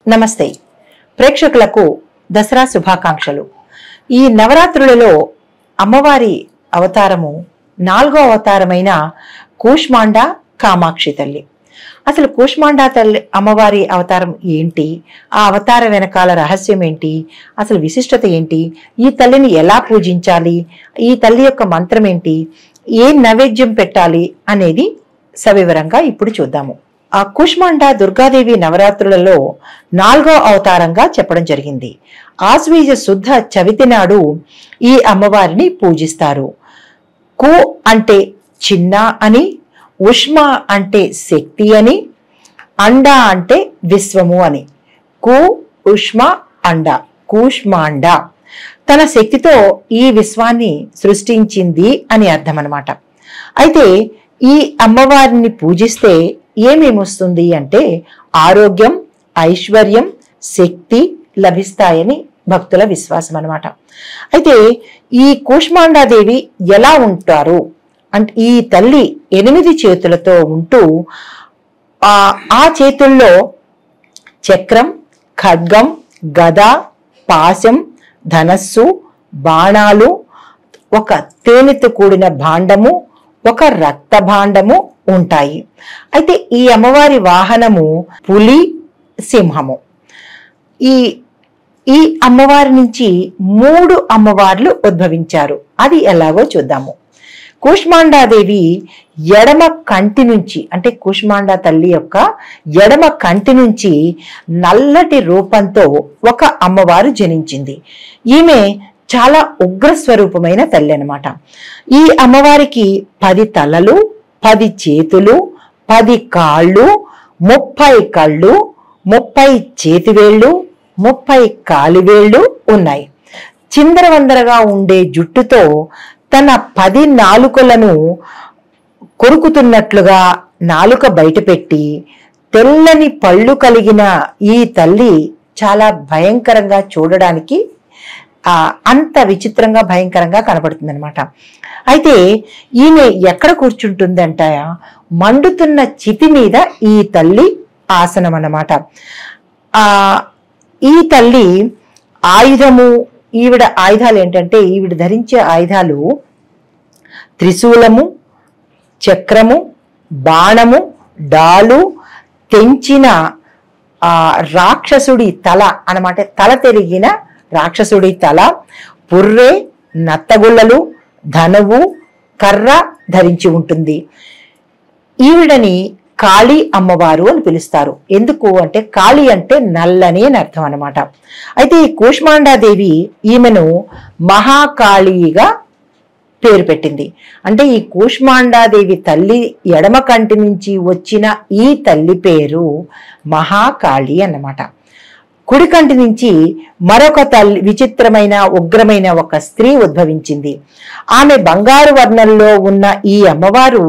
నమస్తే ప్రేక్షకులకు దసరా శుభాకాంక్షలు। ఈ నవరాత్రులలో అమ్మవారి అవతారము నాలుగో అవతారమైన కూష్మాండ కామాక్షి తల్లి। అసలు కూష్మాండ తల్లి అమ్మవారి అవతారం ఏంటి, ఆ అవతార వెనకాల రహస్యం ఏంటి, అసలు విశిష్టత ఏంటి, ఈ తల్లిని ఎలా పూజించాలి, ఈ తల్లి యొక్క మంత్రం ఏంటి, ఏ నైవేద్యం పెట్టాలి అనేది సవివరంగా ఇప్పుడు చూద్దాము। ఆ కూష్మాండ దుర్గాదేవి నవరాత్రులలో నాలుగో అవతారంగా చెప్పడం జరిగింది। ఆశ్వీజ శుద్ధ చవితి నాడు ఈ అమ్మవారిని పూజిస్తారు। కు అంటే చిన్న అని, ఉష్మ అంటే శక్తి అని, అండ అంటే విశ్వము అని। కు ఉష్మ అండ కూష్మాండ తన శక్తితో ఈ విశ్వాన్ని సృష్టించింది అని అర్థం అన్నమాట। అయితే ఈ అమ్మవారిని పూజిస్తే ఏమేమి వస్తుంది అంటే ఆరోగ్యం, ఐశ్వర్యం, శక్తి లభిస్తాయని భక్తుల విశ్వాసం అన్నమాట। అయితే ఈ కూష్మాండాదేవి ఎలా ఉంటారు అంటే ఈ తల్లి 8 చేతులతో ఉంటూ ఆ చేతుల్లో చక్రం, ఖడ్గం, గద, పాశం, ధనస్సు, బాణాలు, ఒక తేనెతో కూడిన భాండము, ఒక రక్త భాండము ఉంటాయి। అయితే ఈ అమ్మవారి వాహనము పులి, సింహము। ఈ అమ్మవారి నుంచి 3 అమ్మవార్లు ఉద్భవించారు, అది ఎలాగో చూద్దాము। కూష్మాండాదేవి ఎడమ కంటి నుంచి అంటే కూష్మాండ తల్లి యొక్క ఎడమ కంటి నుంచి నల్లటి రూపంతో ఒక అమ్మవారు జనించింది। ఈమె చాలా ఉగ్ర స్వరూపమైన తల్లి అన్నమాట। ఈ అమ్మవారికి 10 తలలు, 10 చేతులు, 10 కాళ్ళు, 30 కళ్ళు, 30 చేతివేళ్లు, 30 కాలివేళ్లు ఉన్నాయి। చిందరవందరగా ఉండే జుట్టుతో తన 10 నాలుకలను కొరుకుతున్నట్లుగా నాలుక బయటపెట్టి తెల్లని పళ్ళు కలిగిన ఈ తల్లి చాలా భయంకరంగా చూడడానికి అంత విచిత్రంగా భయంకరంగా కనబడుతుంది అనమాట। అయితే ఈమె ఎక్కడ కూర్చుంటుందంట, మండుతున్న చితి మీద ఈ తల్లి ఆసనం అన్నమాట। ఈ తల్లి ఆయుధము, ఈవిడ ఆయుధాలు ఏంటంటే ఈవిడ ధరించే ఆయుధాలు త్రిశూలము, చక్రము, బాణము, డాలు, తెంచిన రాక్షసుడి తల అన్నమాట, తల తిరిగిన రాక్షసుడి తల, పుర్రె, నత్తగుళ్ళలు, ధనువు, కర్ర ధరించి ఉంటుంది। ఈవిడని కాళీ అమ్మవారు అని పిలుస్తారు। ఎందుకు అంటే కాళీ అంటే నల్లని అని అర్థం అన్నమాట। అయితే ఈ కూష్మాండాదేవి ఈమెను మహాకాళీగా పేరు పెట్టింది। అంటే ఈ కూష్మాండాదేవి తల్లి ఎడమ కంటి నుంచి వచ్చిన ఈ తల్లి పేరు మహాకాళి అన్నమాట। కుడి కంటి నుంచి మరొక తల్లి విచిత్రమైన ఉగ్రమైన ఒక స్త్రీ ఉద్భవించింది। ఆమె బంగారు వర్ణంలో ఉన్న ఈ అమ్మవారు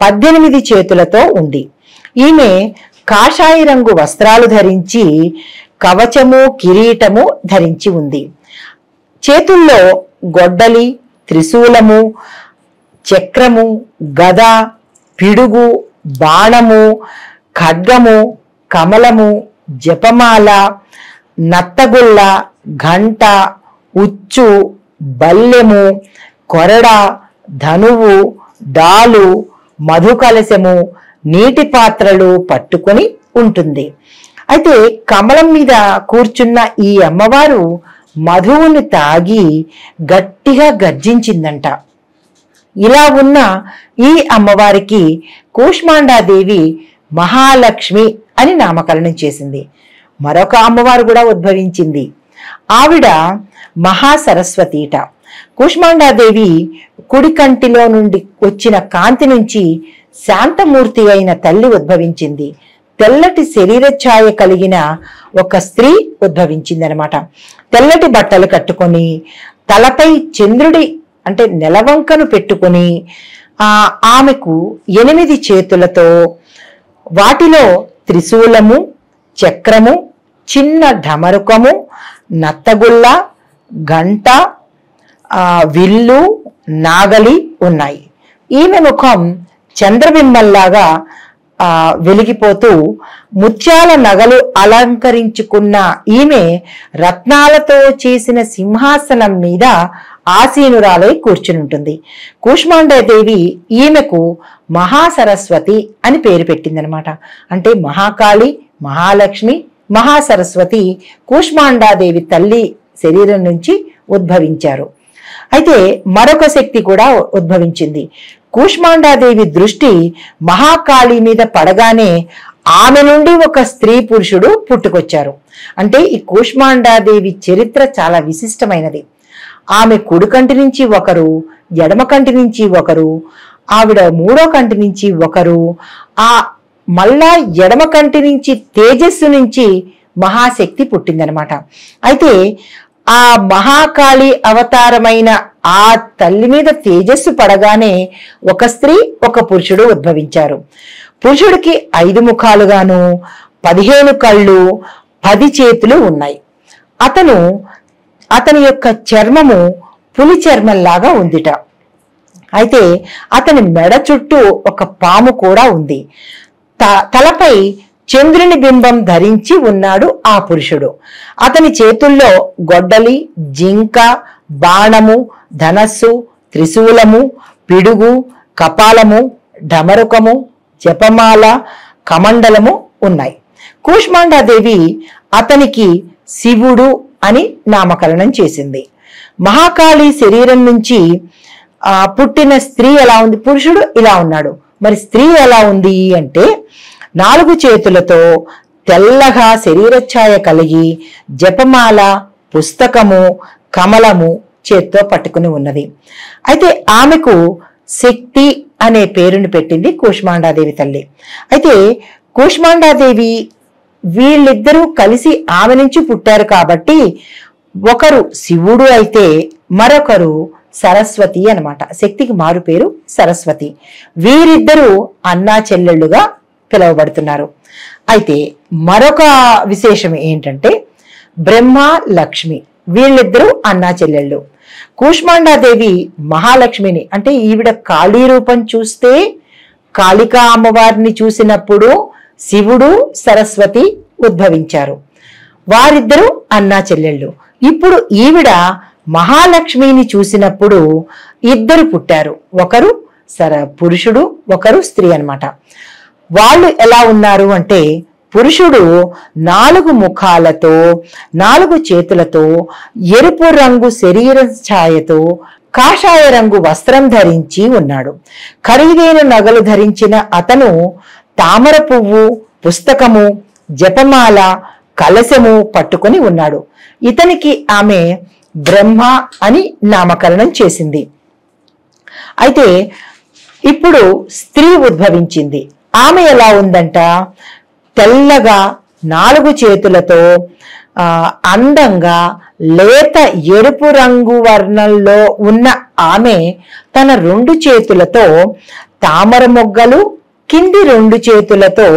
18 చేతులతో ఉంది। ఈమె కాషాయ రంగు వస్త్రాలు ధరించి కవచము, కిరీటము ధరించి ఉంది। చేతుల్లో గొడ్డలి, త్రిశూలము, చక్రము, గద, పిడుగు, బాణము, ఖడ్గము, కమలము, జపమాల, నత్తగుళ్ళ, ఘంట, ఉచ్చు, బల్లెము, కొరడ, ధనువు, డాలు, మధుకలశము, నీటి పాత్రలు పట్టుకొని ఉంటుంది। అయితే కమలం మీద కూర్చున్న ఈ అమ్మవారు మధువుని తాగి గట్టిగా గర్జించిందంట। ఇలా ఉన్న ఈ అమ్మవారికి కూష్మాండాదేవి మహాలక్ష్మి అని నామకరణం చేసింది। మరొక అమ్మవారు కూడా ఉద్భవించింది, ఆవిడ మహాసరస్వతీట। కూష్మాండాదేవి కుడి కంటిలో నుండి వచ్చిన కాంతి నుంచి శాంతమూర్తి అయిన తల్లి ఉద్భవించింది। తెల్లటి శరీర ఛాయ కలిగిన ఒక స్త్రీ ఉద్భవించింది అనమాట। తెల్లటి బట్టలు కట్టుకొని తలపై చంద్రుడి అంటే నెలవంకను పెట్టుకొని ఆమెకు 8 చేతులతో వాటిలో త్రిశూలము, చక్రము, చిన్న ఢమరుకము, నత్తగుళ్ళ, గంట, విల్లు, నాగలి ఉన్నాయి। ఈమె ముఖం చంద్రబింబంలాగా వెలిగిపోతూ ముత్యాల నగలు అలంకరించుకున్న ఈమె రత్నాలతో చేసిన సింహాసనం మీద ఆసీనురాలై కూర్చునుంటుంది. కూష్మాండాదేవి ఈమెకు మహాసరస్వతి అని పేరు పెట్టిందనమాట. అంటే మహాకాళి, మహాలక్ష్మి, మహాసరస్వతి కూష్మాండాదేవి తల్లి శరీరం నుంచి ఉద్భవించారు. అయితే మరొక శక్తి కూడా ఉద్భవించింది. కూష్మాండాదేవి దృష్టి మహాకాళి మీద పడగానే ఆమె నుండి ఒక స్త్రీ పురుషుడు పుట్టుకొచ్చారు. అంటే ఈ కూష్మాండాదేవి చరిత్ర చాలా విశిష్టమైనది. ఆమె కుడి కంటి నుంచి ఒకరు, ఎడమ కంటి నుంచి ఒకరు, ఆవిడ మూడో కంటి నుంచి ఒకరు, ఆ మళ్ళా ఎడమ కంటి నుంచి తేజస్సు నుంచి మహాశక్తి పుట్టిందనమాట. అయితే ఆ మహాకాళి అవతారమైన ఆ తల్లి మీద తేజస్సు పడగానే ఒక స్త్రీ, ఒక పురుషుడు ఉద్భవించారు. పురుషుడికి 5 ముఖాలుగాను 15 కళ్ళు, 10 చేతులు ఉన్నాయి. అతని యొక్క చర్మము పులి చర్మంలాగా ఉందిట. అయితే అతని మెడ చుట్టూ ఒక పాము కూడా ఉంది. తలపై చంద్రుని బింబం ధరించి ఉన్నాడు ఆ పురుషుడు. అతని చేతుల్లో గొడ్డలి, జింక, బాణము, ధనస్సు, త్రిశూలము, పిడుగు, కపాలము, డమరుకము, జపమాల, కమండలము ఉన్నాయి. కూష్మాండాదేవి అతనికి శివుడు అని నామకరణం చేసింది. మహాకాళి శరీరం నుంచి పుట్టిన స్త్రీ ఎలా ఉంది, పురుషుడు ఇలా ఉన్నాడు. మరి స్త్రీ ఎలా ఉంది అంటే 4 చేతులతో తెల్లగా శరీరఛాయ కలిగి జపమాల, పుస్తకము, కమలము చేత్తో పట్టుకుని ఉన్నది. అయితే ఆమెకు శక్తి అనే పేరుని పెట్టింది కూష్మాండాదేవి తల్లి. అయితే కూష్మాండాదేవి వీళ్ళిద్దరూ కలిసి ఆమె నుంచి పుట్టారు కాబట్టి ఒకరు శివుడు అయితే మరొకరు సరస్వతి అన్నమాట. శక్తికి మారు పేరు సరస్వతి. వీరిద్దరూ అన్నా చెల్లెళ్ళుగా పిలువబడుతున్నారు. అయితే మరొక విశేషం ఏంటంటే బ్రహ్మ, లక్ష్మి వీళ్ళిద్దరూ అన్నా చెల్లెళ్ళు. కూష్మాండాదేవి మహాలక్ష్మిని, అంటే ఈవిడ కాళీ రూపం చూస్తే కాళికా అమ్మవారిని చూసినప్పుడు శివుడు, సరస్వతి ఉద్భవించారు. వారిద్దరూ అన్నా చెల్లెళ్ళు. ఇప్పుడు ఈవిడ మహాలక్ష్మిని చూసినప్పుడు ఇద్దరు పుట్టారు. ఒకరు పురుషుడు, ఒకరు స్త్రీ అన్నమాట. వాళ్ళు ఎలా ఉన్నారు అంటే పురుషుడు 4 ముఖాలతో 4 చేతులతో ఎరుపు రంగు శరీర ఛాయతో కాషాయ రంగు వస్త్రం ధరించి ఉన్నాడు. ఖరీదైన నగలు ధరించిన అతను తామర పువ్వు, పుస్తకము, జపమాల, కలశము పట్టుకొని ఉన్నాడు. ఇతనికి ఆమె బ్రహ్మ అని నామకరణం చేసింది. అయితే ఇప్పుడు స్త్రీ ఉద్భవించింది. ఆమె ఎలా ఉందంట, తెల్లగా 4 చేతులతో అందంగా లేత ఎరుపు రంగు వర్ణంలో ఉన్న ఆమె తన 2 చేతులతో తామర మొగ్గలు, కింది 2 చేతులతో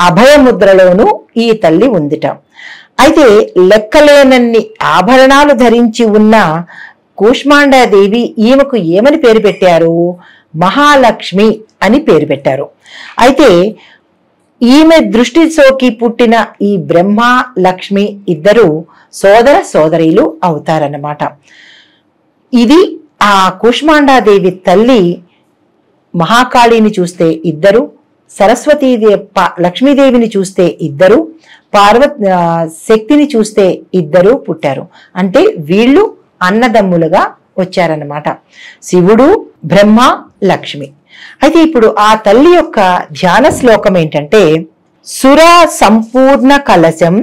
అభయముద్రలోను ఈ తల్లి ఉందిట. అయితే లెక్కలేనన్ని ఆభరణాలు ధరించి ఉన్న కూష్మాండాదేవి ఈమెకు ఏమని పేరు పెట్టారు, మహాలక్ష్మి అని పేరు పెట్టారు. అయితే ఈమె దృష్టి సోకి పుట్టిన ఈ బ్రహ్మ, లక్ష్మి ఇద్దరు సోదర సోదరీలు అవుతారన్నమాట. ఇది ఆ కూష్మాండాదేవి తల్లి మహాకాళిని చూస్తే ఇద్దరు, లక్ష్మీదేవిని చూస్తే ఇద్దరు, శక్తిని చూస్తే ఇద్దరు పుట్టారు. అంటే వీళ్ళు అన్నదమ్ములుగా వచ్చారన్నమాట, శివుడు, బ్రహ్మ, లక్ష్మి. అయితే ఇప్పుడు ఆ తల్లి యొక్క ధ్యాన శ్లోకం ఏంటంటే సురా సంపూర్ణ కలశం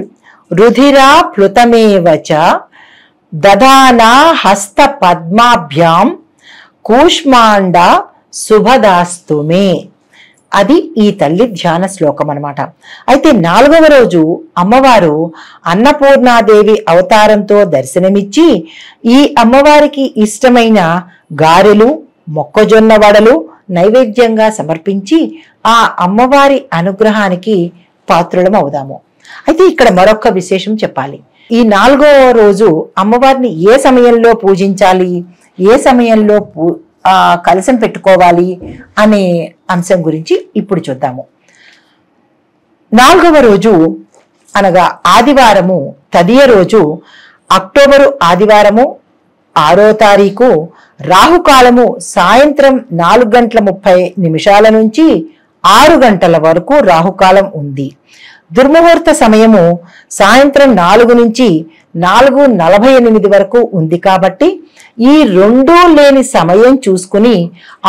రుధిరా ప్లుతమేవచ దదానా హస్త పద్మాభ్యాం కూష్మాండ శుభదాస్తుమే. అది ఈ తల్లి ధ్యాన శ్లోకం అన్నమాట. అయితే 4వ రోజు అమ్మవారు అన్నపూర్ణాదేవి అవతారంతో దర్శనమిచ్చి ఈ అమ్మవారికి ఇష్టమైన గారెలు, మొక్కజొన్న వడలు నైవేద్యంగా సమర్పించి ఆ అమ్మవారి అనుగ్రహానికి పాత్రులం అవుదాము. అయితే ఇక్కడ మరొక విశేషం చెప్పాలి. ఈ 4వ రోజు అమ్మవారిని ఏ సమయంలో పూజించాలి, ఏ సమయంలో కలశం పెట్టుకోవాలి అనే అంశం గురించి ఇప్పుడు చూద్దాము. 4వ రోజు అనగా ఆదివారము తదియ రోజు అక్టోబరు ఆదివారము 6వ తారీఖు రాహుకాలము సాయంత్రం 4:30 నుంచి 6 గంటల వరకు రాహుకాలం ఉంది. దుర్ముహూర్త సమయము సాయంత్రం 4 నుంచి 4:48 వరకు ఉంది. కాబట్టి ఈ రెండూ లేని సమయం చూసుకుని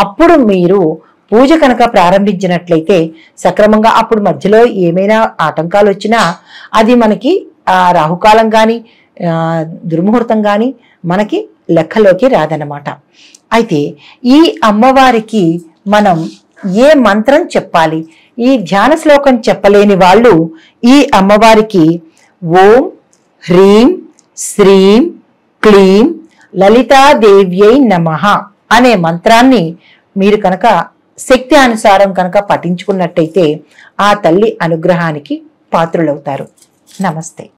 అప్పుడు మీరు పూజ కనుక ప్రారంభించినట్లయితే సక్రమంగా, అప్పుడు మధ్యలో ఏమైనా ఆటంకాలు వచ్చినా అది మనకి రాహుకాలం కానీ దుర్ముహూర్తం కానీ మనకి లెక్కలోకి రాదన్నమాట. అయితే ఈ అమ్మవారికి మనం ఏ మంత్రం చెప్పాలి? ఈ ధ్యాన శ్లోకం చెప్పలేని వాళ్ళు ఈ అమ్మవారికి ఓం హ్రీం శ్రీం క్లీం లలితాదేవ్యై నమః అనే మంత్రాన్ని మీరు కనుక శక్తి అనుసారం కనుక పఠించుకున్నట్టయితే ఆ తల్లి అనుగ్రహానికి పాత్రులవుతారు. నమస్తే.